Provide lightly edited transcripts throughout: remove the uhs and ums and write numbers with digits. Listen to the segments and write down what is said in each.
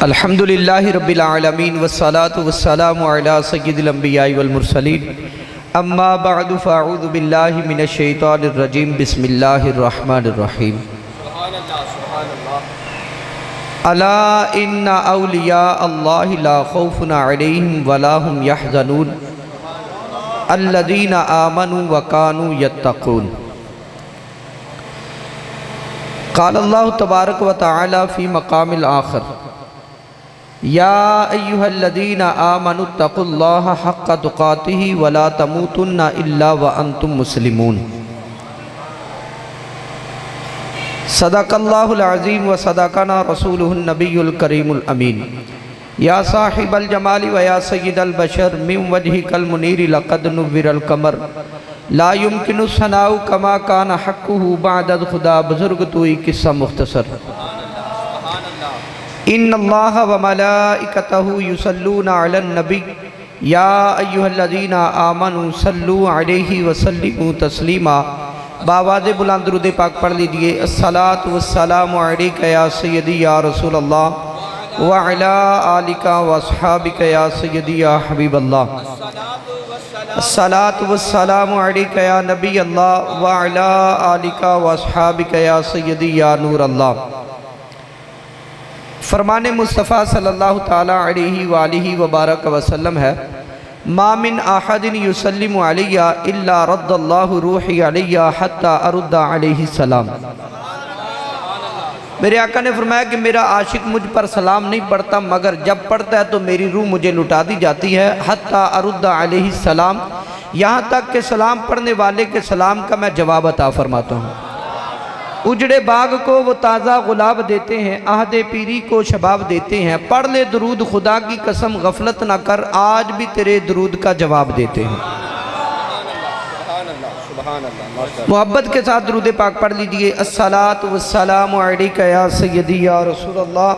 अल्हम्दुलिल्लाहि रब्बिल आलमीन वस्सलातु वस्सलामु अला सय्यिदिल अंबियाइ वल मुरसलीन अम्मा बअदु फ़अऊज़ु बिल्लाहि मिनश शैतानिर रजीम बिस्मिल्लाहिर रहमानिर रहीम। अला इन्ना औलिया अल्लाहि ला खौफुन अलैहिम वला हुम यहज़नून अल्लज़ीना आमनू व कानू यत्तक़ून। क़ाल अल्लाहु तबारक व तआला फ़ी मक़ामिल आख़िर या अय्युहल्लज़ीना आमनुत्तक़ुल्लाहा हक़्क़ तुक़ातिही वला तमूतुन्ना इल्ला व अंतुम मुस्लिमून। सदक़ल्लाहुल अज़ीम व सदक़ना रसूलुहुन नबियुल करीमुल अमीन। या साहिबल जमाली व या सय्यिदल बशर मिन वजहिकल मुनीर लक़द नुव्विरल कमर ला युमकिनु सनाउ कमा कान हक़्क़ुहु बअदल खुदा। बुज़ुर्ग तोई किस्सा मुख्तसर। इन्नल्लाह व मलाइकतहु युसल्लूना अलन नबी या अय्युहल्लज़ीना आमनू सल्लू अलैहि व सल्लिमू तस्लीमा। बावाज़े बुलंद दुरूद पाक पढ़ लीजिए। अस्सलातु वस्सलामु अलैका या सय्यदी या रसूल अल्लाह व अला आलिका व अस्हाबिका या सय्यदी या हबीबल्लाह। अस्सलातु वस्सलामु अलैका या नबी अल्लाह व अला आलिका व अस्हाबिका या सय्यदी या नूर अल्लाह। फरमाने मुस्तफ़ा सल्लल्लाहु ताला अलैहि व आलिहि व बारक वसल्लम है मा मिन अहदिन युसल्लिमु अलैया इल्ला रद्दल्लाहु रूही अलैया हत्ता अरुद्दा अलैहि सलाम। मेरे आका ने फरमाया कि मेरा आशिक मुझ पर सलाम नहीं पढ़ता मगर जब पढ़ता है तो मेरी रूह मुझे लुटा दी जाती है। हत्ता अरुद्दा अलैहि सलाम, यहाँ तक कि सलाम पढ़ने वाले के सलाम का मैं जवाब अता फरमाता हूँ। उजड़े बाग को वो ताज़ा गुलाब देते हैं, आहदे पीरी को शबाब देते हैं। पढ़ ले दुरूद खुदा की कसम गफलत ना कर, आज भी तेरे दुरूद का जवाब देते हैं। मोहब्बत के साथ दुरूद पाक पढ़ लीजिए। अस्सलातु वस्सलामु अलैका या सय्यदी या रसूल अल्लाह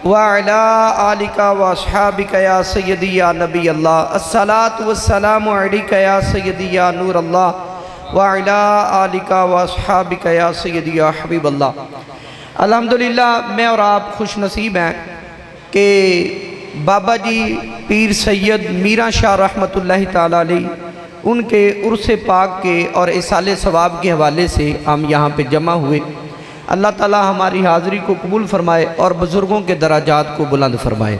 व अला आलिका व अस्हाबिका या सय्यदी या नबी अल्लाह। अस्सलातु वस्सलामु अलैका या सय्यदी या नूर अल्लाह व अला आलिका व अस्हाबिका या सय्यदी या हबीब अल्लाह। अल्हम्दुलिल्लाह मैं और आप खुश नसीब हैं कि बाबा जी पीर सैयद मीरा शाह रहमतुल्लाहि ताला अलैह उनके उर्स पाक के और इसाले सवाब के हवाले से हम यहाँ पे जमा हुए। अल्लाह ताला हमारी हाज़िरी को कबूल फरमाए और बुज़ुर्गों के दराजात को बुलंद फरमाए।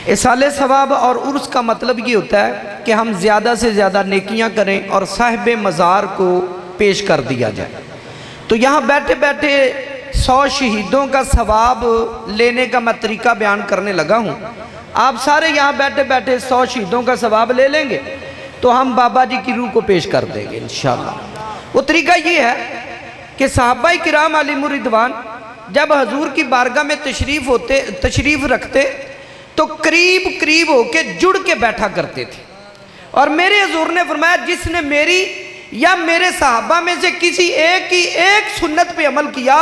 इसाले सवाब और उर्स का मतलब ये होता है कि हम ज़्यादा से ज़्यादा नेकियां करें और साहिब मज़ार को पेश कर दिया जाए। तो यहाँ बैठे बैठे 100 शहीदों का सवाब लेने का मैं तरीका बयान करने लगा हूँ। आप सारे यहाँ बैठे बैठे 100 शहीदों का सवाब ले लेंगे तो हम बाबा जी की रूह को पेश कर देंगे इंशाअल्लाह। वो तरीका ये है कि सहाबाए किराम अलैहिमुर रिदवान जब हजूर की बारगाह में तशरीफ़ रखते तो करीब करीब होके जुड़ के बैठा करते थे। और मेरे हजूर ने फरमाया जिसने मेरी या मेरे सहाबा में से किसी एक की एक सुन्नत पे अमल किया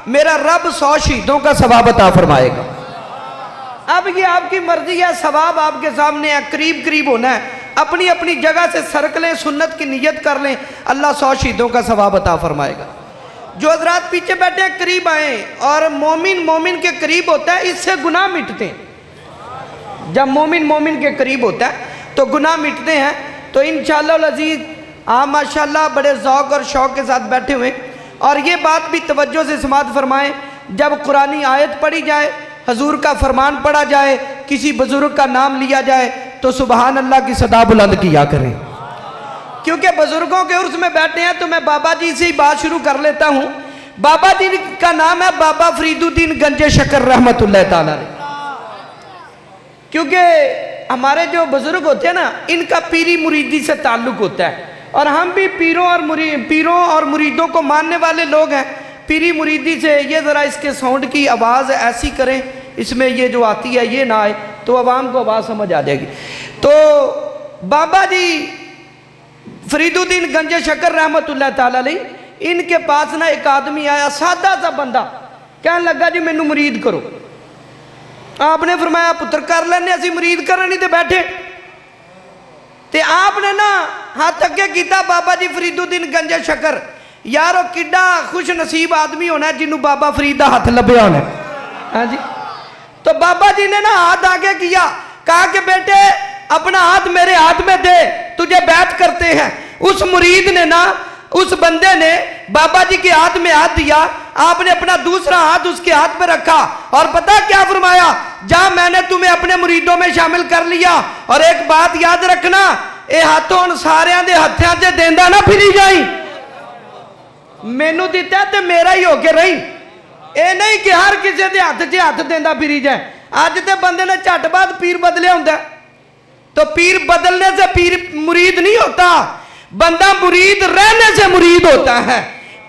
मेरा रब 100 शहीदों का सवाब अता फरमाएगा। अब ये आपकी मर्जी है, सवाब आपके सामने है, करीब करीब होना है। अपनी अपनी जगह से सरक लें, सुन्नत की नियत कर लें, अल्लाह 100 शहीदों का सवाब अता फरमाएगा। जो हजरात पीछे बैठे हैं करीब आए। और मोमिन के करीब होता है इससे गुनाह मिटते हैं। जब मोमिन के करीब होता है तो गुनाह मिटते हैं। तो इंशाअल्लाह अज़ीज़ आप माशाअल्लाह बड़े ज़ौक़ और शौक़ के साथ बैठे हुए। और ये बात भी तवज्जो से समाअत फरमाएं, जब कुरानी आयत पढ़ी जाए, हजूर का फरमान पढ़ा जाए, किसी बुजुर्ग का नाम लिया जाए तो सुबहान अल्लाह की सदा बुलंद किया करें। क्योंकि बुजुर्गों के उर्स में बैठे हैं तो मैं बाबा जी से ही बात शुरू कर लेता हूँ। बाबा जी का नाम है बाबा फरीदुद्दीन गंजे शक्कर रहमतुल्लाह ताला अलैह। क्योंकि हमारे जो बुजुर्ग होते हैं ना इनका पीरी मुरीदी से ताल्लुक़ होता है और हम भी पीरों और मुरीदों को मानने वाले लोग हैं। पीरी मुरीदी से ये ज़रा इसके साउंड की आवाज़ ऐसी करें, इसमें ये जो आती है ये ना आए तो आवाम को आवाज़ समझ आ जाएगी। तो बाबा जी फरीदुद्दीन गंजे शक्कर रहमतुल्लाह ताला अलैह इनके पास ना एक आदमी आया, सादा सा बंदा, कहने लगा जी मैनू मुरीद करो। आपने फरमाया पुत्र कर लेने, असी मुरीद करन ही ते बैठे। ते आपने ना हाथ अगे किया बाबा जी फरीदुद्दीन गंजे शक्कर यारो किड्डा खुश नसीब आदमी होना जिन्होंने बाबा फरीद का हाथ लभ्या होना। हाँ जी, तो बाबा जी ने ना हाथ आगे किया, कहा कि बेटे अपना हाथ मेरे हाथ में दे, तुझे बैत करते हैं। उस मुरीद ने ना, उस बंदे ने बाबा जी के हाथ में हाथ दिया, आपने अपना दूसरा हाथ उसके हाथ में रखा और पता क्या फरमाया, जा मैंने तुम्हें अपने मुरीदों में शामिल कर लिया। और एक बात याद रखना, ये हाथों सारिया के हत्थों से देंदा ना फिरी जाई, मैनू दिता तो मेरा ही होके रही। ये नहीं कि हर किसी के हाथ से हाथ देंदा फिरी जाए। अज तो बंदे ने झट बाद पीर बदलिया होंदा, तो पीर बदलने से पीर मुरीद नहीं होता, बंदा मुरीद रहने से मुरीद होता है।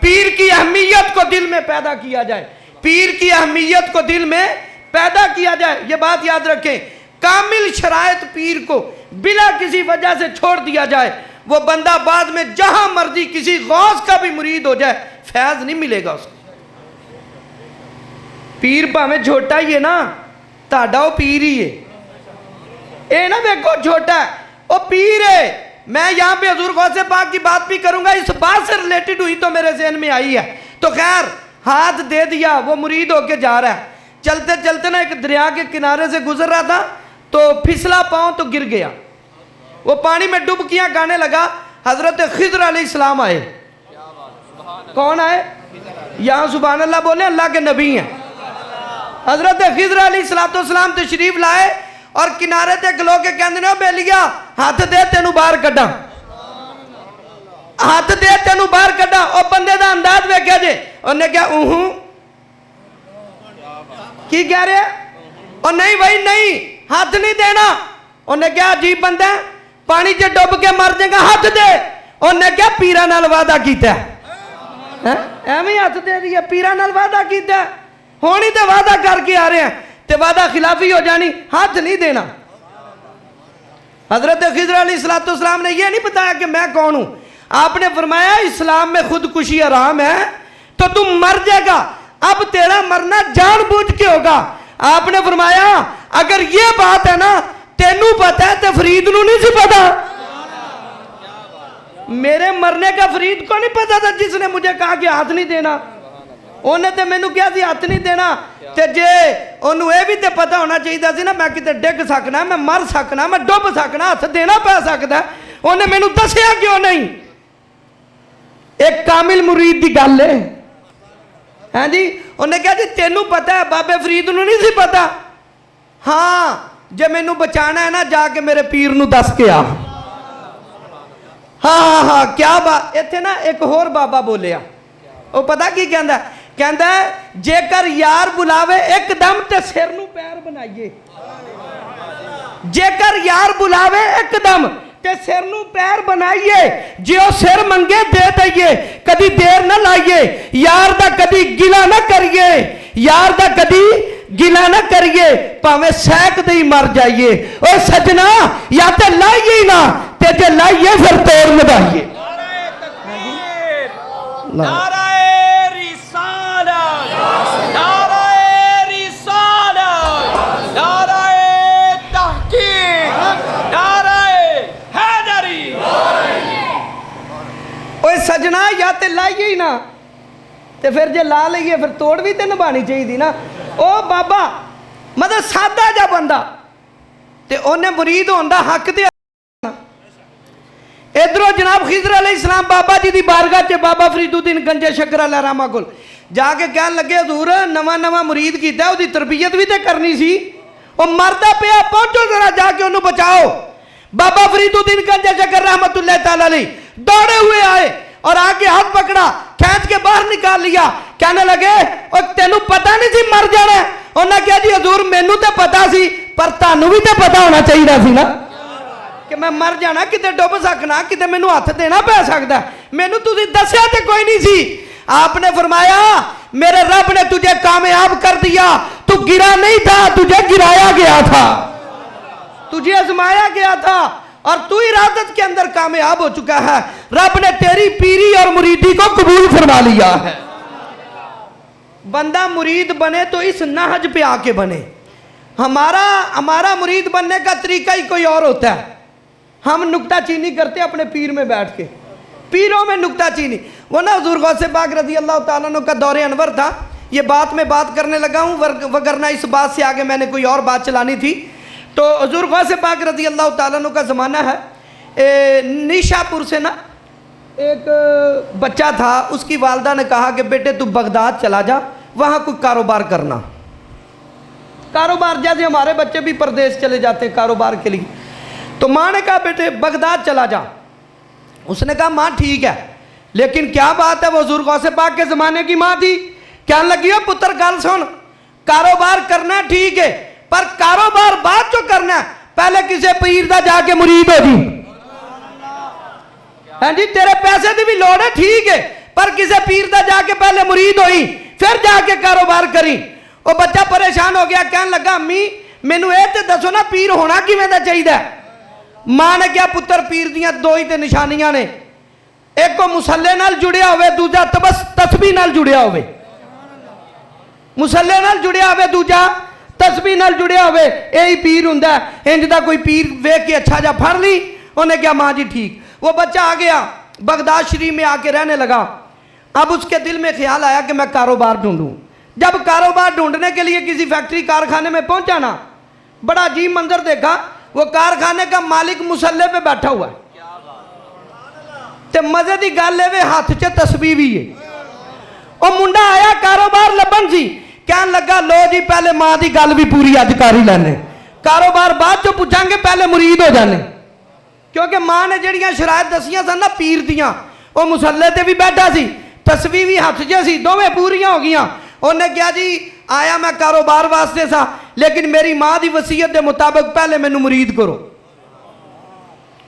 पीर की अहमियत को दिल में पैदा किया जाए, पीर की अहमियत को दिल में पैदा किया जाए, ये बात याद रखें। कामिल शरायत पीर को बिना किसी वजह से छोड़ दिया जाए, वो बंदा बाद में जहां मर्जी किसी गौस का भी मुरीद हो जाए, फैज नहीं मिलेगा उसको। पीर भावें छोटा ही है ना, ताड़ा वो पीर ही है, ये ना देखो छोटा है वो पीर है। मैं यहाँ पे हजूर गौसे पाक की बात भी करूंगा, इस बात से रिलेटेड हुई तो मेरे ज़हन में आई है। तो खैर हाथ दे दिया, वो मुरीद होके जा रहा है। चलते चलते ना एक दरिया के किनारे से गुजर रहा था, तो फिसला पाँव तो गिर गया, वो पानी में डुबकियां गाने लगा। हजरत खिज़र अलैहिस्सलाम आए। कौन आए? यहाँ सुभान अल्लाह बोले, अल्लाह के नबी हैं। हजरत खिज़र अलैहिस्सलाम तशरीफ लाए और किनारे ते खलो के कहते बेलिया हाथ दे तेनू बाहर कड्डा, हाथ दे तेनू बाहर कड्डा। और बंदे का अंदाज वेख्या जे, उन्हें क्या की कह रहे? और नहीं भाई नहीं, हाथ नहीं देना। उन्हें क्या अजीब बंदा है, पानी च डुब के मर जाएगा, हाथ दे। उन्हें क्या पीरा नाल वादा किया, एवं हाथ दे दिया, पीरा नाल वादा किया, होनी तो वादा करके आ रहे हैं, ते वादा खिलाफी हो जानी, हाथ नहीं देना। हजरत खिज़र अलैहिस्सलाम ने यह नहीं बताया कि मैं कौन हूं, आपने फरमाया इस्लाम में खुदकुशी हराम है, तो तुम मर जाएगा, अब तेरा मरना जानबूझ के होगा। आपने फरमाया अगर ये बात है ना, तेनू पता है तो फरीद नू नहीं सी पता। मेरे मरने का फरीद को नहीं पता था, जिसने मुझे कहा कि हाथ नहीं देना। उन्हें तो मैनू क्या सी हाथ नहीं देना, ते जे ओनू ये भी तो पता होना चाहिए सी ना, मैं किते डिग सकना, मैं मर सकना, मैं डुब सकना, हाथ देना पै सकता। उन्हें मैनू दसिया क्यों नहीं? एक कामिल मुरीद की गल है। हाँ जी, उन्हें कहा जी तेनू पता है, बाबे फरीद नू नहीं सी पता। हाँ जे मैनू बचाना है ना, जाके मेरे पीर नू दस के आ। हाँ हाँ हाँ, क्या बात। इत्थे ना एक होर बाबा बोलिया, वो पता की कहंदा, कहंदा जेकर यार बुलावे एकदम ते सिर नू पैर बनाइए, जेकर यार बुलावे एकदम ते सिर नू पैर बनाइए, जो सिर मंगे दे दइए, कदी देर ना लाइए, यार दा कदी गिला ना करिए, यार दा कदी गिला ना करिए, भावें सैक दे ही मर जाइए। ओ सजना या ते लाइए ना, ते जे लाइए फिर तोड़ निभाइए। सजना या ते लाइए ही ना, ते फिर जे ला लीए फिर तोड़ भी तो निभानी चाहिए ना। ओ बाबा मतलब सादा जा बंदा, ते उन्हें मुरीद होने का हक दे। इधरों जनाब खिज़र अलैहिस्सलाम बाबा जी की बारगाह च बाबा फरीदुद्दीन गंजे शक्कर अल्लाह रामा कोल जाके कहन लगे, हजूर नवा नवा मुरीद किया, उसकी तरबियत भी तो करनी सी, वो मरदा पिया, पहुंचो जरा जाके उन्होंने बचाओ। बाबा फरीदुद्दीन गंजे शक्कर रहमतुल्लाह तआला अलैह दौड़े हुए आए और आगे हाथ पकड़ा, खींच के बाहर निकाल लिया। कहने लगे और तेनू पता नहीं सी मर जाना? उन्हें कहा जी हजूर मैनू तो पता सी, पर तानू भी तो पता होना चाहिए सी ना कि मैं मर जाना, किते डुब सकना, किते मैनू हाथ देना पै सकता, मैनू तुसीं दस्या तो कोई नहीं सी। आपने फरमाया मेरे रब ने तुझे कामयाब कर दिया, तू गिरा नहीं था, तुझे गिराया गया था, तुझे आजमाया गया था और तू इरादत के अंदर कामयाब हो चुका है। रब ने तेरी पीरी और मुरीदी को कबूल फरमा लिया है। बंदा मुरीद बने तो इस नहज पे आके बने। हमारा मुरीद बनने का तरीका ही कोई और होता है। हम नुक्ता चीनी करते अपने पीर में बैठ के, पीरों में नुक्ता चीनी। वो ना हुजूर गौसे पाक रज़ी अल्लाह ताला अन्हु का दौरे अनवर था। ये बात में बात करने लगा हूँ, वगरना इस बात से आगे मैंने कोई और बात चलानी थी। तो हुजूर गौसे पाक रज़ी अल्लाह ताला अन्हु का ज़माना है। निशापुर से ना एक बच्चा था, उसकी वालदा ने कहा कि बेटे तू बगदाद चला जा, वहाँ कोई कारोबार करना। कारोबार जैसे हमारे बच्चे भी परदेश चले जाते हैं कारोबार के लिए। तो माँ ने कहा बेटे बगदाद चला जा। उसने कहा माँ ठीक है, लेकिन क्या बात है, वो हुजूर गौसे पाक के ज़माने की माँ थी। क्या लगी हो पुत्र, गल सुन, कारोबार करना ठीक है, पर कारोबार बाद जो करना है पहले किसी पीर दा जाके मुरीद हो जी। हाँ जी, तेरे पैसे की भी लोड़ है ठीक है, पर किसी पीर दा जाके पहले मुरीद होई फिर जाके कारोबार करी। वो बच्चा परेशान हो गया, कहने लगा अम्मी मैनू ये तो दसो ना पीर होना किवें दा चाहिए। मां ने क्या पुत्र पीर दियां दो ही तो निशानियां ने, एक को मुसल्ले नाल जुड़िया होवे, दूजा तस्बीह नाल जुड़िया होवे। मुसल्ले नाल जुड़िया होवे, दूजा तस्बीह नाल जुड़िया होवे, यही पीर हुंदा है। इंज दा कोई पीर वेख के अच्छा जा फड़ ली। उन्हें क्या माँ जी ठीक। वो बच्चा आ गया, बगदाद शरीफ में आके रहने लगा। अब उसके दिल में ख्याल आया कि मैं कारोबार ढूंढूं। जब कारोबार ढूंढने के लिए किसी फैक्ट्री कारखाने में पहुंचा ना, बड़ा अजीब मंजर देखा। वो कारखाने का मालिक मुसल्ले पे बैठा हुआ है, ते मजे की गल है हाथ च तस्बीह भी है। वो मुंडा आया कारोबार लभन सी, कहने लगा लो जी पहले मां की गल भी पूरी अज कर ही लैने, कारोबार बाद चो पूछांगे, पहले मुरीद हो जाने। क्योंकि मां ने जड़ियां शरायत दसियां सन ना पीर दियां, वो मुसल्ले ते भी बैठा सी, तस्बीह भी हथ च सी, दोवें पूरियां हो गईयां। उन्हें क्या जी आया मैं कारोबार वास्ते सा, लेकिन मेरी मां की वसीयत के मुताबिक पहले मैनू मुरीद करो।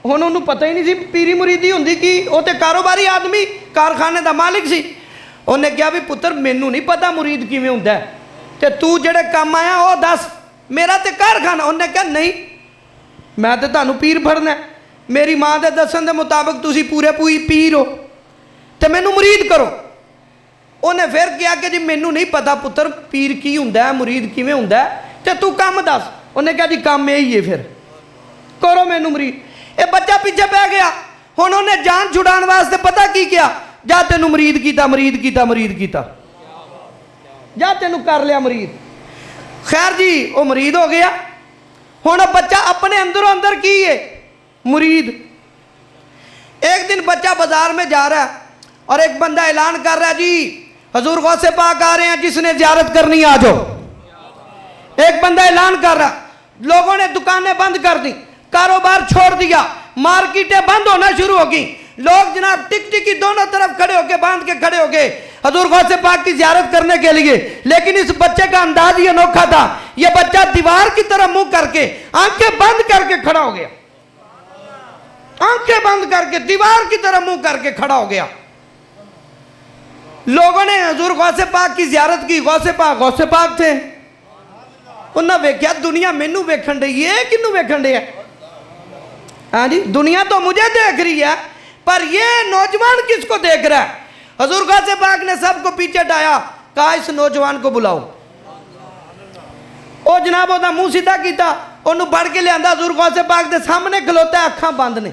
हुण उन्होंने पता ही नहीं सी पीरी मुरीदी हुंदी की, वो तो कारोबारी आदमी कारखाने का मालिक सी। उन्हें क्या भी पुत्र मैनू नहीं पता मुरीद किवें हुंदा है, ते तू जेड़े काम आया वो दस, मेरा तो कारखाना। उन्हें क्या नहीं मैं तो तुहानू पीर फड़ना, मेरी मां के दसन के मुताबिक तुसी पूरे पीर हो, तो मैनू मुरीद करो। उन्हें फिर कहा कि जी मैनू नहीं पता पुत्र पीर की हुंदा है, मुरीद किवें हुंदा है, ते तू काम दस। उन्हें कहा जी काम यही है, फिर करो मैनू मुरीद। ये बच्चा पीछे पै गया। हुण उन्हें जान छुड़ाने वास्ते पता की किया, जा तेनू मुरीद कीता, मुरीद कीता, मुरीद कीता, जा तेनू कर लिया मुरीद। खैर जी वो मुरीद हो गया। हुण बच्चा अपने अंदरों अंदर की है मुरीद। एक दिन बच्चा बाजार में जा रहा है और एक बंदा ऐलान कर रहा है जी हजूर गौसे पाक आ रहे हैं, जिसने जियारत करनी आ जाओ। एक बंदा ऐलान कर रहा, लोगों ने दुकानें बंद कर दी, कारोबार छोड़ दिया, मार्केटें बंद होना शुरू हो गई। लोग जनाब टिक टिकी दोनों तरफ खड़े होके बांध के खड़े हो गए हजूर गौसे पाक की जियारत करने के लिए। लेकिन इस बच्चे का अंदाज ही अनोखा था। यह बच्चा दीवार की तरफ मुंह करके आंखें बंद करके खड़ा हो गया, आंखें बंद करके दीवार की तरफ मुंह करके खड़ा हो गया। लोगों ने हजूर गौसे पाक की जियारत की। गौसे पाक थे। उन्हें वेख्या दुनिया मैनू वेखन रही है, किनू वेखन रही है? हाँ जी दुनिया तो मुझे देख रही है, पर ये नौजवान किसको देख रहा है? हजूर गौसे पाक ने सबको पीछे हटाया, कहा इस नौजवान को बुलाओ। ओ जनाब ओदा मुंह सीधा किया, उन्होंने फड़ के लिया हजूर गौसे पाक के सामने खलोता है, अखा बंद ने,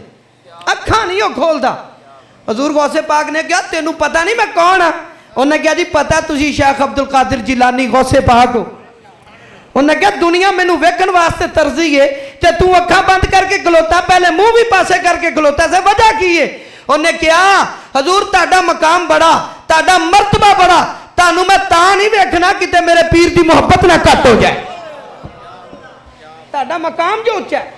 अखा नहीं वो खोलता। हजूर गौसे पाक ने कहा तेनू पता नहीं मैं कौन हाँ? उन्हें कहा जी पता तुसी शेख अब्दुल कादिर जिलानी गौसे पाक हो। उन्हें कहा दुनिया मैनू वेखण वास्ते तरजी है, ते तू अखा बंद करके खलोता, पहले मुंह भी पासे करके खलोता से, वजह की है? उन्हें कहा हजूर ताड़ा मकाम बड़ा, ताड़ा मर्तबा बड़ा, तानू मैं ता नहीं वेखना किते मेरे पीर की मुहब्बत ना घट हो जाए। ताड़ा मकाम जो उच्चा है,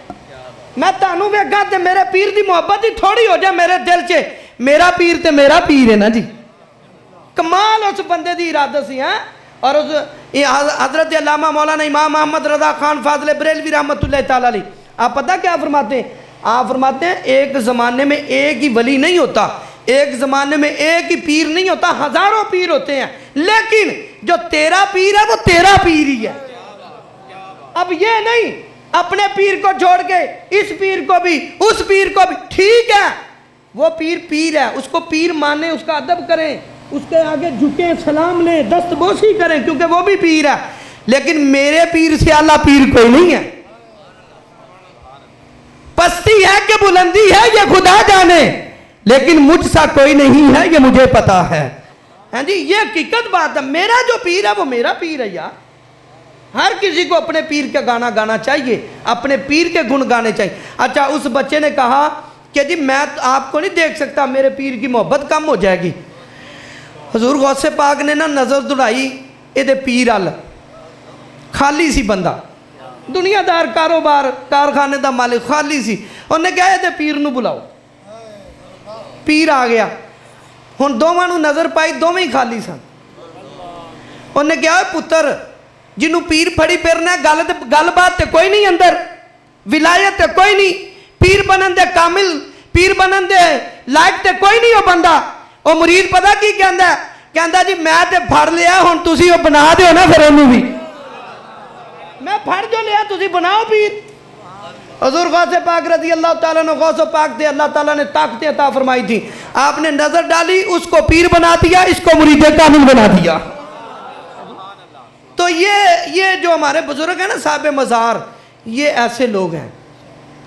मैं तानू वेखा ते मेरे पीर की मुहब्बत ही थोड़ी हो जाए मेरे दिल च। मेरा पीर ते मेरा पीर है ना जी। कमाल उस बंदे की इरादत सी है। और उस हजरत अल्लामा मौलाना इमाम मोहम्मद रजा खान फाजले बरेलवी रहमतुल्लाह तआला अलैह, आप पता क्या फरमाते हैं? आप फरमाते हैं एक ज़माने में एक ही वली नहीं होता, एक ज़माने में एक ही पीर नहीं होता, हज़ारों पीर होते हैं, लेकिन जो तेरा पीर है वो तेरा पीर ही है। अब ये नहीं अपने पीर को छोड़ के इस पीर को भी, उस पीर को भी, ठीक है वो पीर है, उसको पीर माने, उसका अदब करें, उसके आगे झुके, सलाम लें, दस्तबोसी करें, क्योंकि वो भी पीर है। लेकिन मेरे पीर से आला पीर कोई नहीं है। पस्ती है कि बुलंदी है ये खुदा जाने, लेकिन मुझसा कोई नहीं है ये मुझे पता है जी। ये हकीकत बात है। मेरा जो पीर है वो मेरा पीर है यार। हर किसी को अपने पीर का गाना गाना चाहिए, अपने पीर के गुण गाने चाहिए। अच्छा, उस बच्चे ने कहा कि जी मैं आपको नहीं देख सकता, मेरे पीर की मोहब्बत कम हो जाएगी। हजूर गौसे पाक ने ना नज़र दुड़ाई ये पीर अल, खाली सी बंदा, दुनियादार, कारोबार, कारखाने का मालिक, खाली सी। उन्हें कहा ये पीर नूं बुलाओ। पीर आ गया। हुण दोवां नूं नज़र पाई, दोवें ही खाली सन। उन्हें कहा पुत्र जिन्हों पीर फड़ी फिरना, गलबात तो कोई नहीं अंदर, विलायत तो कोई नहीं, पीर बनन दे कामिल, पीर बनन दे लायक तो कोई नहीं। वो बंदा, वो मुरीद पता की कहंदा, कहंदा जी मैं तो फड़ लिया, हुण तुसीं वो बना दो ना फिर उन्होंने भी। मैं फड़ जो लिया, तुसीं बनाओ पीर। हजूर गौसे पाक रज़ी अल्लाह ताला ने, गौसो पाक दे अल्लाह ताला ने ताकतें अता फरमाई थी। आपने नजर डाली, उसको पीर बना दिया, इसको मुरीद कामिल बना दिया। तो ये जो हमारे बुजुर्ग हैं ना, साहिब मज़ार, ये ऐसे लोग हैं,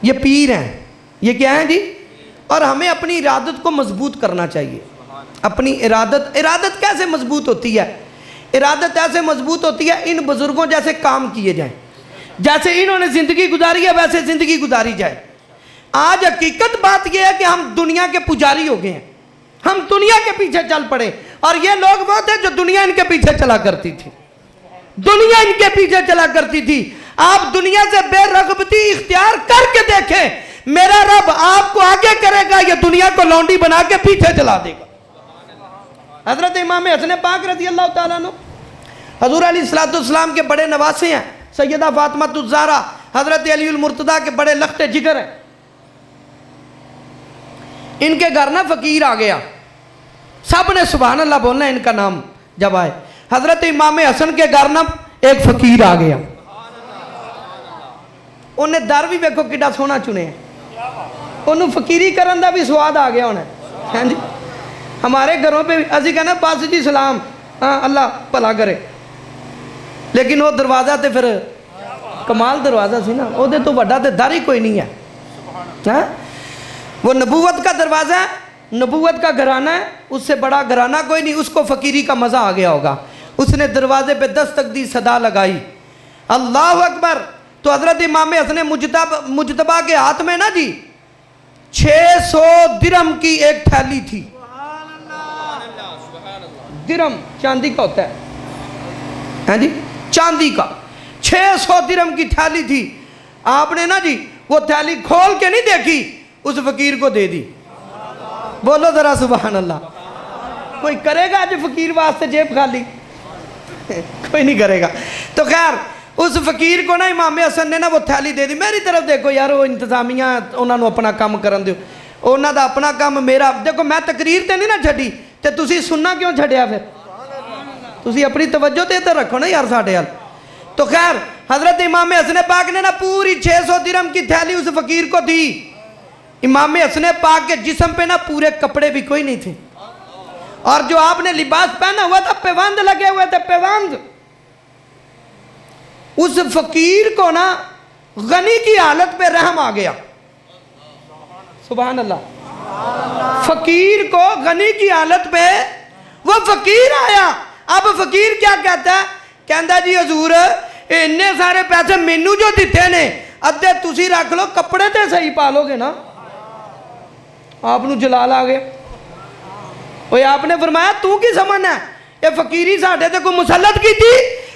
ये पीर हैं। ये क्या है जी? और हमें अपनी इरादत को मजबूत करना चाहिए। अपनी इरादत कैसे मजबूत होती है? इरादत ऐसे मजबूत होती है, इन बुजुर्गों जैसे काम किए जाएं, जैसे इन्होंने ज़िंदगी गुजारी है वैसे ज़िंदगी गुजारी जाए। आज हकीकत बात यह है कि हम दुनिया के पुजारी हो गए हैं, हम दुनिया के पीछे चल पड़े। और ये लोग वो थे जो दुनिया इनके पीछे चला करती थी, दुनिया इनके पीछे चला करती थी। आप दुनिया से बेरगबती इख्तियार करके देखें, मेरा रब आपको आगे करेगा, ये दुनिया को लौंडी बना के पीछे चला देगा। हजरत इमाम हसन पाक रज़ी अल्लाह ताला अन्हु हजूर अलैहिस्सलाम के बड़े नवासे हैं। सैयदा फातिमातुज़ ज़हरा हजरत अलीउल मुर्तज़ा के बड़े लख्ते जिगर हैं। इनके घर ना फकीर आ गया, सब ने सुभान अल्लाह बोलना इनका नाम जब आए। हजरत इमाम हसन के घर ना एक फकीर आ गया, उन्हें दर भी वेखो कितना सोहना चुने, उन्होंने फकीरी करन दा भी स्वाद आ गया उन्हें। हाँ जी, हमारे घरों पे असी कहना बस जी सलाम, हाँ अल्लाह भला करे, लेकिन वो दरवाज़ा तो फिर कमाल दरवाज़ा सी ना, वो तो वड्डा तो दर ही कोई नहीं है। हाँ? वो नबूवत का दरवाज़ा है, नबूवत का घराना है, उससे बड़ा घराना कोई नहीं। उसको फ़कीरी का मज़ा आ गया होगा, उसने दरवाजे पे दस्तक दी, सदा लगाई, अल्लाह अकबर। तो हज़रत इमाम हसन मुजतबा के हाथ में ना जी 600 दिरहम की एक थैली थी। दिरहम चांदी का होता है जी, चांदी का 600 दिरहम की थैली थी। आपने ना जी वो थैली खोल के नहीं देखी, उस फकीर को दे दी। बोलो जरा सुभान अल्लाह। कोई करेगा आज फकीर वास्ते जेब खाली? कोई नहीं करेगा। तो खैर उस फकीर को ना इमाम हसन ने ना वो थैली दे दी। मेरी तरफ देखो यार, वो इंतजामिया उन्होंने अपना काम करन दो, उन्होंने अपना काम, मेरा देखो मैं तकरीर तो नहीं ना छड़ी, तो तुसी सुनना क्यों छड़िया? फिर तुसी अपनी तवज्जो तो इधर रखो ना यार साढ़े हाल। तो खैर हजरत इमाम हसन पाक ने ना पूरी 600 दिरहम की थैली उस फकीर को दी। इमाम हसन पाक के जिस्म पे ना पूरे कपड़े भी कोई नहीं थे, और जो आपने लिबास पहना हुआ था पैबंद लगे हुए थे, पैबंद। उस फकीर को ना गनी की हालत पे रहम आ गया, सुभान अल्लाह। फकीर को गनी की हालत पे वो फकीर आया। अब फकीर क्या कहता है? कहता जी हजूर इन्ने सारे पैसे मैनू जो दिते ने, अद्धे तुसी रख लो, कपड़े तो सही पा लोगे ना। आपनू जलाल आ गया। ओए आपने फरमाया तू की समझना है, ये फकीरी साढ़े ते कोई मुसल्लत की थी?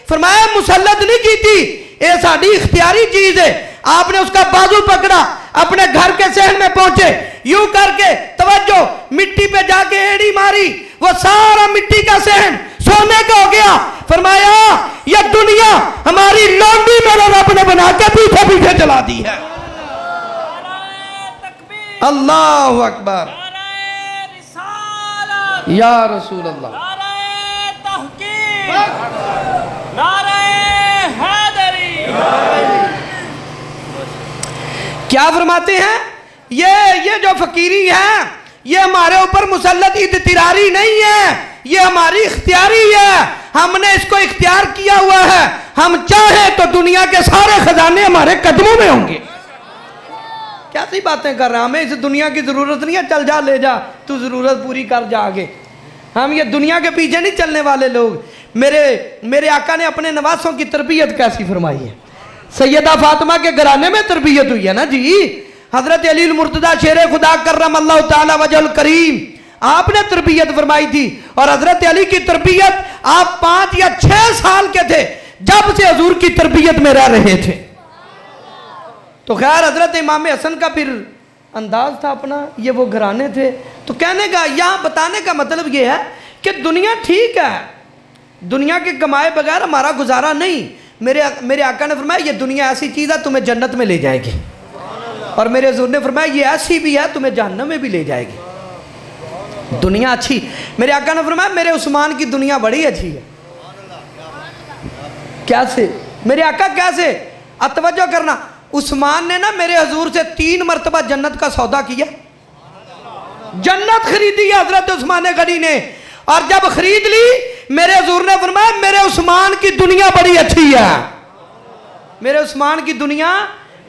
फरमाया मुसल्लत नहीं की थी, ये साड़ी इख्तियारी चीज है। आपने उसका बाजू पकड़ा, अपने घर के सहन में पहुंचे, यूं करके तवज्जो, मिट्टी पे जाके एड़ी मारी, वो सारा मिट्टी का सहन सोने का हो गया। फरमाया ये दुनिया हमारी लौंडी मेरे रब ने बना के पीछे पीछे चला दी है। अल्लाह अकबर, या रसूल अल्लाह। क्या फरमाते हैं? ये जो फकीरी है, ये हमारे ऊपर मुसल्लत इद्तिरारी नहीं है, ये हमारी इख्तियारी है। हमने इसको इख्तियार किया हुआ है। हम चाहे तो दुनिया के सारे खजाने हमारे कदमों में होंगे। कैसी बातें कर रहा है, हमें इस दुनिया की ज़रूरत नहीं है, चल जा ले जा, तू ज़रूरत पूरी कर जा आगे। हम ये दुनिया के पीछे नहीं चलने वाले लोग। मेरे आका ने अपने नवासों की तरबियत कैसी फरमाई है। सैयदा फातिमा के घराने में तरबियत हुई है ना जी। हज़रत अली मुर्तज़ा शेर खुदा कर्रमल्लाहु तआला वजहुल करीम, आपने तरबियत फरमाई थी। और हज़रत अली की तरबियत आप 5 या 6 साल के थे जब से हजूर की तरबियत में रह रहे थे। तो खैर हज़रत इमाम हसन का फिर अंदाज था अपना, ये वो घराने थे। तो कहने का यहाँ बताने का मतलब ये है कि दुनिया ठीक है, दुनिया के कमाए बगैर हमारा गुजारा नहीं। मेरे आका ने फरमाया ये दुनिया ऐसी चीज़ है तुम्हें जन्नत में ले जाएगी, और मेरे हुजूर ने फरमाया ये ऐसी भी है तुम्हें जहन्नम में भी ले जाएगी। दुनिया अच्छी, मेरे आका ने फरमाया मेरे उस्मान की दुनिया बड़ी अच्छी है। कैसे मेरे आका, कैसे? अब तवज्जो करना, उस्मान ने ना मेरे हुजूर से 3 मरतबा जन्नत का सौदा किया, जन्नत खरीदी है हजरत उस्मान गनी ने। और जब खरीद ली मेरे हुजूर ने फरमाया मेरे उस्मान की दुनिया बड़ी अच्छी है, मेरे उस्मान की दुनिया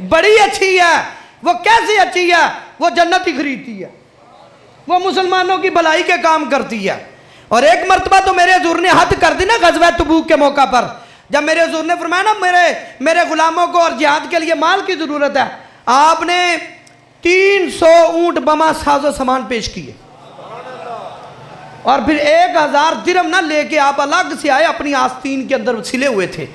बड़ी अच्छी है। वो कैसे अच्छी है? वो जन्नत ही खरीदती है, वो मुसलमानों की भलाई के काम करती है। और एक मरतबा तो मेरे हुजूर ने हद कर दी ना गज़वा तबूक के मौका पर, जब मेरे हुजूर ने फरमाया ना मेरे गुलामों को और जिहाद के लिए माल की ज़रूरत है, आपने 300 ऊंट बमा साजो सामान पेश किए, और फिर 1000 दिरहम ना लेके आप अलग से आए, अपनी आस्तीन के अंदर सिले हुए थे,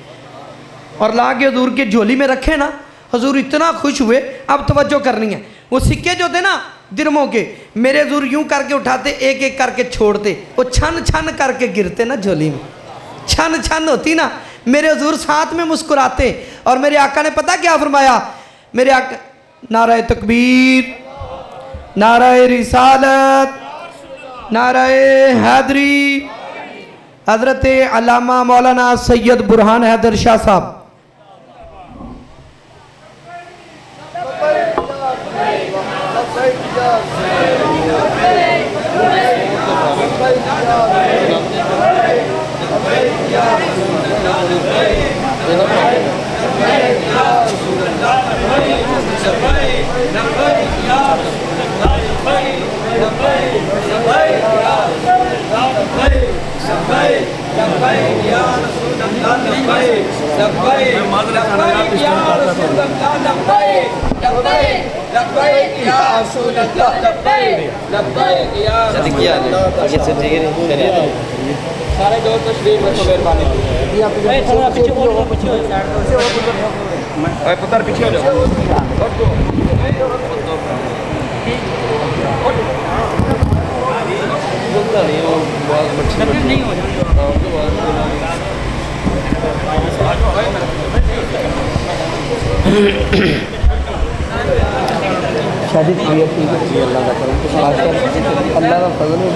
और ला के हजूर की झोली में रखे ना। हजूर इतना खुश हुए। अब तवज्जो करनी है, वो सिक्के जो थे ना दिरहमों के, मेरे हजूर यूं करके उठाते, एक एक करके छोड़ते, वो छन छन करके गिरते ना झोली में, छन छन होती ना। मेरे हुजूर साथ में मुस्कुराते। और मेरे आका ने पता क्या फरमाया? मेरे आका, नाराए तकबीर, नाराए रिसालत, नाराए हैदरी। हजरत अल्लामा मौलाना सैयद बुरहान हैदर शाह साहब, सारे दो तशरीफ रखो मेहरबानी। पुत्र पीछे हो जाओ। नहीं हो शादी अल्लाह का करम, अल्लाह का फजल है।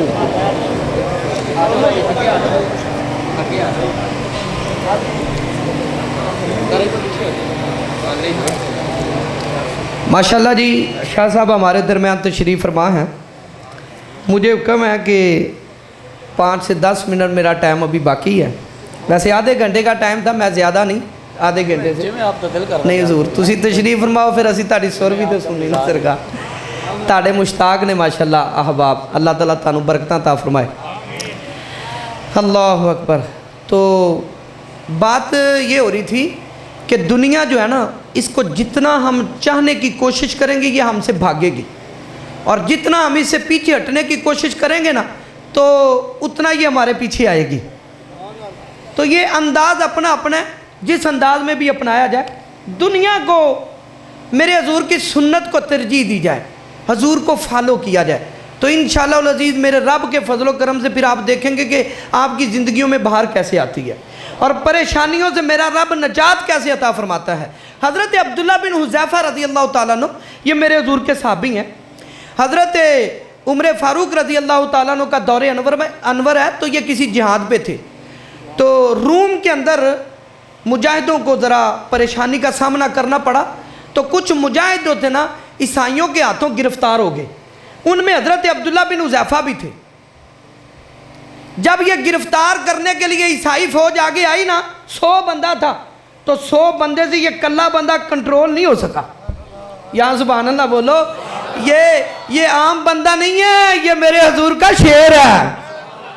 माशाल्लाह जी, शाह साहब हमारे दरमियान तशरीफ़ फरमा हैं। मुझे हुक्म है कि 5 से 10 मिनट मेरा टाइम अभी बाकी है। वैसे आधे घंटे का टाइम था, मैं ज़्यादा नहीं, आधे घंटे से आप तो दिल कर नहीं हजूर, तुसी तशरीफ़ फरमाओ, फिर असी ताड़ी सुर भी तो सुननी ना सरकार। ताड़े मुश्ताक ने माशाल्लाह अहबाब, अल्लाह ताला तानू बरकतां ता फरमाए। अल्लाह अकबर। तो बात ये हो रही थी कि दुनिया जो है ना, इसको जितना हम चाहने की कोशिश करेंगे ये हमसे भागेगी, और जितना हम इससे पीछे हटने की कोशिश करेंगे ना तो उतना ये हमारे पीछे आएगी। तो ये अंदाज़ अपना अपना जिस अंदाज में भी अपनाया जाए, दुनिया को मेरे हजूर की सुन्नत को तरजीह दी जाए, हजूर को फॉलो किया जाए, तो इंशाअल्लाह उल अज़ीज़ मेरे रब के फजलो करम से फिर आप देखेंगे कि आपकी ज़िंदगियों में बाहर कैसे आती है, और परेशानियों से मेरा रब नजात कैसे अता फरमाता है। हज़रत अब्दुल्ला बिन हुज़ैफ़ा रज़ी अल्लाह ताला अन्हु, ये मेरे हजूर के साहबी हैं। हज़रत उमर फ़ारूक रज़ी अल्लाह ताला अन्हु का दौरे अनवर है, तो ये किसी जिहाद पे थे। तो रूम के अंदर मुजाहिदों को ज़रा परेशानी का सामना करना पड़ा। तो कुछ मुजाहिद जो थे ना ईसाइयों के हाथों गिरफ्तार हो गए, उनमें हज़रत अब्दुल्ला बिन हुज़ैफ़ा भी थे। जब ये गिरफ्तार करने के लिए ईसाई फौज आगे आई ना, 100 बंदा था, तो 100 बंदे से ये कल्ला बंदा कंट्रोल नहीं हो सका। यहाँ सुभान अल्लाह बोलो। ये आम बंदा नहीं है, ये मेरे हजूर का शेर है,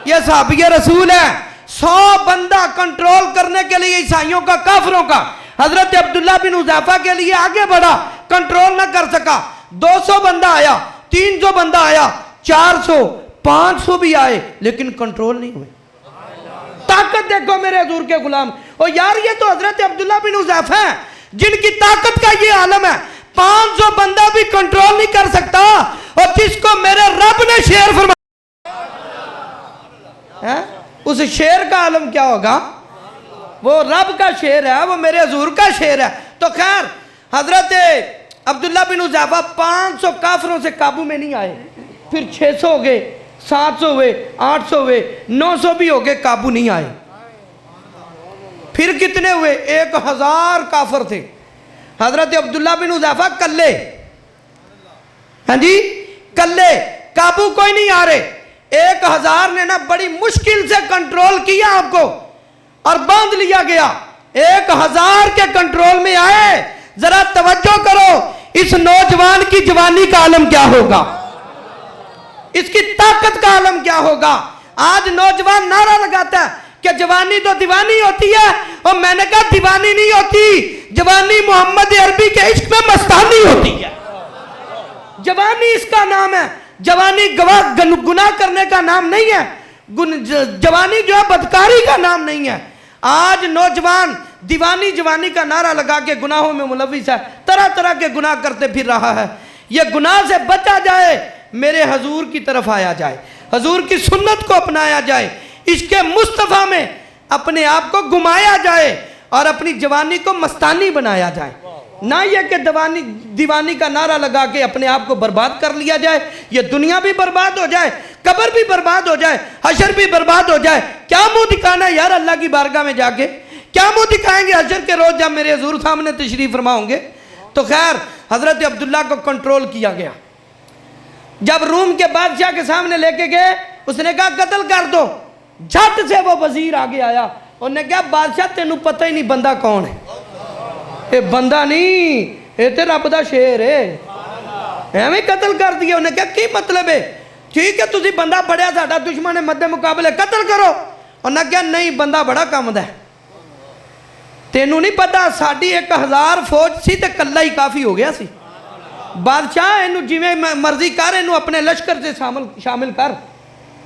ये साहबी रसूल है। 100 बंदा कंट्रोल करने के लिए ईसाइयों का, काफिरों का, हजरत अब्दुल्ला बिन हुज़ैफा के लिए आगे बढ़ा, कंट्रोल ना कर सका। 200 बंदा आया, 300 बंदा आया, 400, 500 भी आए, लेकिन कंट्रोल नहीं हुए। ताकत देखो मेरे हजूर के गुलाम। और यार ये तो हजरत अब्दुल्ला बिन हुज़ैफा है जिनकी ताकत का ये आलम है। 500 बंदा भी कंट्रोल नहीं कर सकता, और जिसको मेरे रब ने शेर फरमाया, उस शेर का आलम क्या होगा? वो रब का शेर है, वो मेरे हजूर का शेर है। तो खैर हजरत अब्दुल्ला बिन हुज़ैफा 500 काफिरों से काबू में नहीं आए, फिर 600 हो गए, 700 हुए, 800 हुए, 900 भी हो गए, काबू नहीं आए। फिर कितने हुए? 1000 काफिर थे। हजरत अब्दुल्ला बिन हुज़ैफा कल्ले, हाँ जी कल्ले, काबू कोई नहीं आ रहे। 1000 ने ना बड़ी मुश्किल से कंट्रोल किया आपको और बांध लिया गया। 1000 के कंट्रोल में आए। जरा तवज्जो करो, इस नौजवान की जवानी का आलम क्या होगा, इसकी ताकत का आलम क्या होगा। आज नौजवान नारा लगाता है कि जवानी तो दीवानी होती है, और मैंने कहा दीवानी नहीं होती, जवानी मोहम्मद अरबी के इश्क में मस्तानी होती है। जवानी इसका नाम है, जवानी गुनाह करने का नाम नहीं है, जवानी जो है बदकारी का नाम नहीं है। आज नौजवान दीवानी जवानी का नारा लगा के गुनाहों में मुलविस है, तरह तरह के गुनाह करते फिर रहा है। यह गुनाह से बचा जाए, मेरे हजूर की तरफ आया जाए, हजूर की सुन्नत को अपनाया जाए, इसके मुस्तफ़ा में अपने आप को घुमाया जाए और अपनी जवानी को मस्तानी बनाया जाए। ना यह कि दीवानी का नारा लगा के अपने आप को बर्बाद कर लिया जाए। यह दुनिया भी बर्बाद हो जाए, कब्र भी बर्बाद हो जाए, हशर भी बर्बाद हो जाए। क्या मुंह दिखाना है यार अल्लाह की बारगाह में जाके? क्या मुंह दिखाएंगे हशर के रोज जब मेरे हुजूर सामने तशरीफ फरमा होंगे? तो खैर हजरत अब्दुल्ला को कंट्रोल किया गया। जब रूम के बादशाह के सामने लेके गए, उसने कहा कत्ल कर दो। झट से वो वजीर आगे आया, उन्हें कहा बादशाह तेनू पता ही नहीं बंदा कौन है। ये बंदा नहीं, ये तो रब दा शेर है, एवं कत्ल कर दिया। उन्हें कहा की मतलब है? ठीक है तुसी बंदा फड़िया, साडा दुश्मन है, मद्दे मुकाबले कत्ल करो। उन्हें कहा नहीं बंदा बड़ा कम दा, तेनू नहीं पता साडी 1000 फौज सी ते कल्ला ही काफ़ी हो गया सी। बादशाह इनू जिवें मर्जी कर, इनू अपने लश्कर से शामिल कर।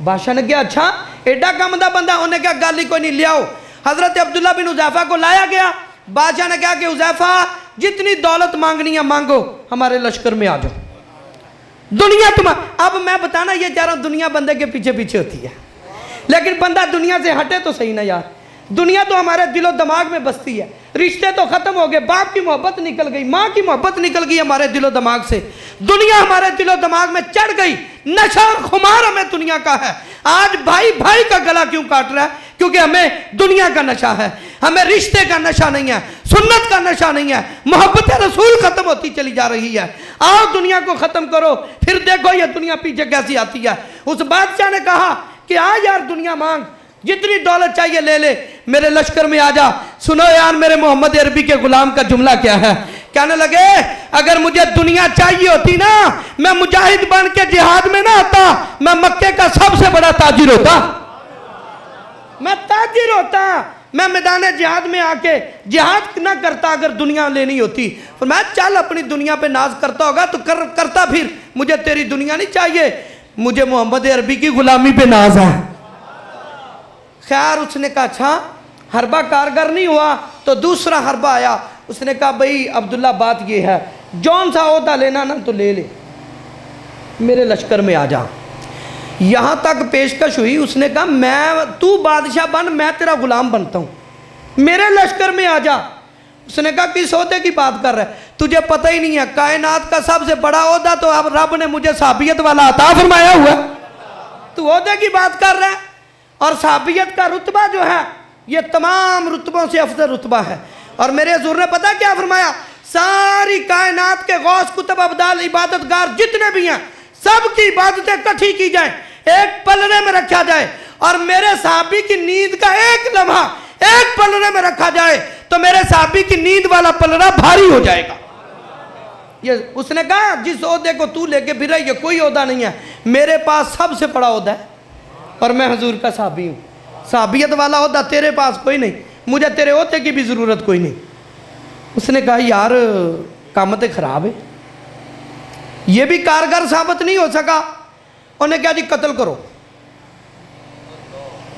बादशाह ने कहा अच्छा एडा कम दा बंदा? उन्हें कहा गल ही कोई नहीं, लियाओ। हजरत अब्दुल्ला बिन हुज़ैफा को लाया गया। बादशाह ने कहा कि हुज़ैफा जितनी दौलत मांगनी है मांगो, हमारे लश्कर में आ जाओ। दुनिया अब मैं बताना ये चाह रहा हूं, दुनिया बंदे के पीछे पीछे होती है, लेकिन बंदा दुनिया से हटे तो सही ना यार। दुनिया तो हमारे दिलो दिमाग में बसती है। रिश्ते तो खत्म हो गए, बाप की मोहब्बत निकल गई, माँ की मोहब्बत निकल गई हमारे दिलो दिमाग से। दुनिया हमारे दिलो दिमाग में चढ़ गई, नशा और खुमार हमें दुनिया का है। आज भाई भाई का गला क्यों काट रहा है? क्योंकि हमें दुनिया का नशा है, हमें रिश्ते का नशा नहीं है, सुन्नत का नशा नहीं है। मोहब्बत रसूल खत्म होती चली जा रही है। आओ दुनिया को खत्म करो, फिर देखो ये दुनिया पीछे कैसी आती है। उस बादशाह ने कहा कि आ यार दुनिया मांग, जितनी दौलत चाहिए ले ले, मेरे लश्कर में आ जा। सुनो यार मेरे मोहम्मद अरबी के गुलाम का जुमला क्या है। कहने लगे अगर मुझे दुनिया चाहिए होती ना, मैं मुजाहिद बन के जिहाद में ना आता, मैं मक्के का सबसे बड़ा ताजिर होता, मैं ताजिर होता, मैं मैदान जिहाद में आके जिहाद ना करता अगर दुनिया लेनी होती। फिर मैं चल अपनी दुनिया पे नाज करता होगा तो करता, फिर मुझे तेरी दुनिया नहीं चाहिए, मुझे मोहम्मद अरबी की गुलामी पे नाज है। खैर उसने कहा अच्छा हरबा कारगर नहीं हुआ तो दूसरा हरबा आया। उसने कहा भाई अब्दुल्ला बात ये है, जौन सा ओहदा लेना ना तो ले ले, मेरे लश्कर में आ जा। यहाँ तक पेशकश हुई, उसने कहा मैं तू बादशाह बन, मैं तेरा गुलाम बनता हूँ, मेरे लश्कर में आ जा। उसने कहा किस ओहदे की बात कर रहा है, तुझे पता ही नहीं है कायनात का सबसे बड़ा ओहदा तो अब रब ने मुझे साबियत वाला अता फरमाया हुआ, तू ओहदे की बात कर रहा है। और साबियत का रुतबा जो है ये तमाम रुतबों से अफजल रुतबा है। और मेरे हुजूर ने पता क्या फरमाया, सारी कायनात के गौस कुतुब अब्दाल इबादतगार जितने भी हैं सबकी इबादतें इकट्ठी की जाए, एक पलड़े में रखा जाए, और मेरे साहबी की नींद का एक लम्हा एक पलड़े में रखा जाए तो मेरे साहबी की नींद वाला पलड़ा भारी हो जाएगा। ये उसने कहा जिस ओहदे को तू लेके फिर रहा है ये कोई ओहदा नहीं है, मेरे पास सबसे बड़ा ओहदा है और मैं हुजूर का साहबी हूँ। साहबियत वाला ओहदा तेरे पास कोई नहीं, मुझे तेरे ओहदे की भी ज़रूरत कोई नहीं। उसने कहा यार काम तो खराब है, ये भी कारगर साबित नहीं हो सका। उन्हें क्या जी कत्ल करो।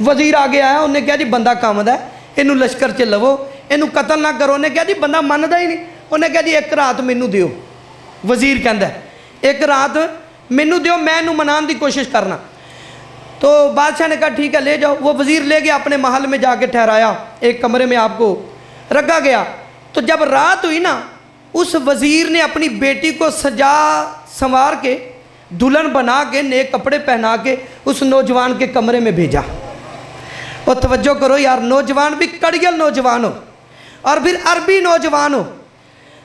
वजीर आ गया है, उन्हें क्या जी बंदा कामद है, इनू लश्कर च लवो, इनू कत्ल ना करो। उन्हें क्या जी बंदा मानता ही नहीं। उन्हें क्या जी एक रात मैनू दियो। वजीर कहता है एक रात मैनू दियो, मैं इनू मनाने की कोशिश करना। तो बादशाह ने कहा ठीक है ले जाओ। वो वजीर ले गया, अपने महल में जाके ठहराया, एक कमरे में आपको रखा गया। तो जब रात हुई ना, उस वजीर ने अपनी बेटी को सजा संवार के दुल्हन बना के नेक कपड़े पहना के उस नौजवान के कमरे में भेजा। और तवज्जो करो यार, नौजवान भी कड़ियल नौजवान हो और फिर अरबी नौजवान हो,